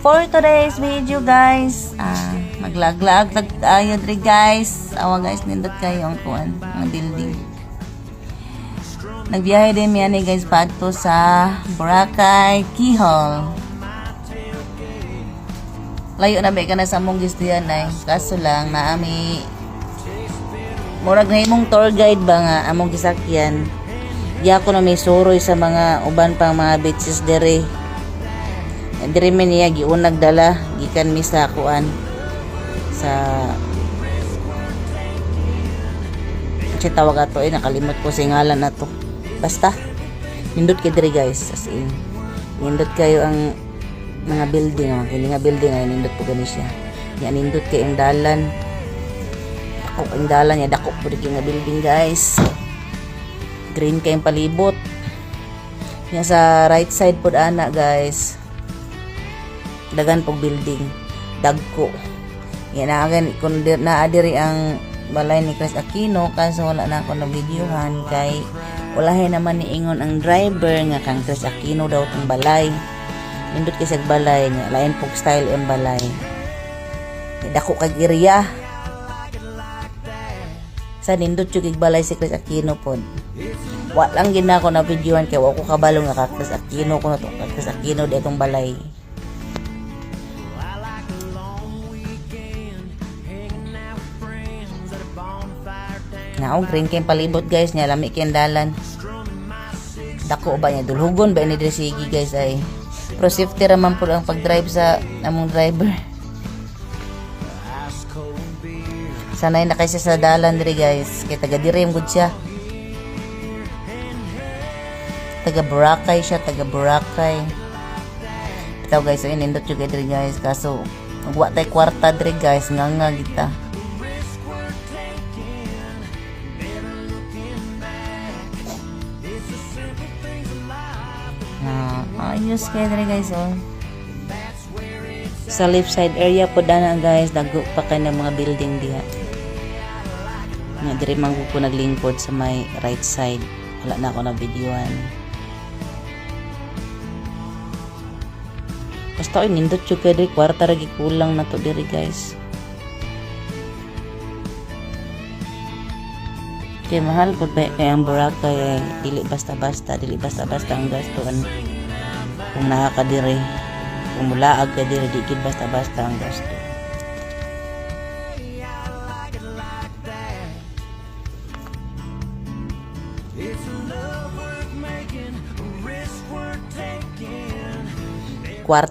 For today's video guys, maglaglag tayo dre guys. Awa guys, nindot kayo ang kuan, ang building. Nagbiyahe din yan guys padto sa Boracay Kihol. Layo na ba ka na sa among gisdiyan ay. Kaso lang naami murag na imong tour guide ba nga among gisakyan. Di ako na may suroy sa mga uban pang mga beaches dere. Dere man niya giunag dala gikan mi sa kuan sa tawag ato nakalimot ko sa ngalan na to. Basta nindot kay dere guys, as in nindot kayo ang mga building, kini nga building ay nindot po gani siya. Yan nindot kay ang dalan. Ako ang dalan niya dako po nga building guys. Green kayong palibot. Yan sa right side po ana guys. Dagan pong building. Dagko. Yan agan kung naadiri ang balay ni Chris Aquino kaso wala na ako na videohan kay walahin naman ni ingon ang driver nga kang Chris Aquino daw tong balay. Nindot kay sa balay nga lain pog style ang balay. Dako kag area. Sa nindot yung balay si Chris Aquino po. Walang gina ko na videoan kaya wako kabalo nga Chris Aquino ko na to. Chris Aquino di itong balay. Naong green kayong palibot guys niya. Lami kayong dalan. Dako ba niya? Dulhugon ba ni Dresigi guys ay. Pero safety raman po ang pag-drive sa among driver. Sanay na kasi sa dalan diri guys. Kaya taga dirim gud siya. Taga Boracay siya, taga Boracay. Bitaw guys, so inindot yung diri guys. Kaso magwa tay kwarta diri guys, nga kita. Ayos kayo diri guys oh. Sa left side area po dana guys, dago pa kay ng mga building diha. Nga diri man ko naglingkod sa may right side. Wala na ako na videoan. Basta nindot yung diri kwarta ra kulang na to diri guys. Kay mahal po ba kay ang Boracay dili basta-basta ang gastuan. Kung nakakadiri, kung mulaag ka diri di gid basta-basta ang gasto. Kwarta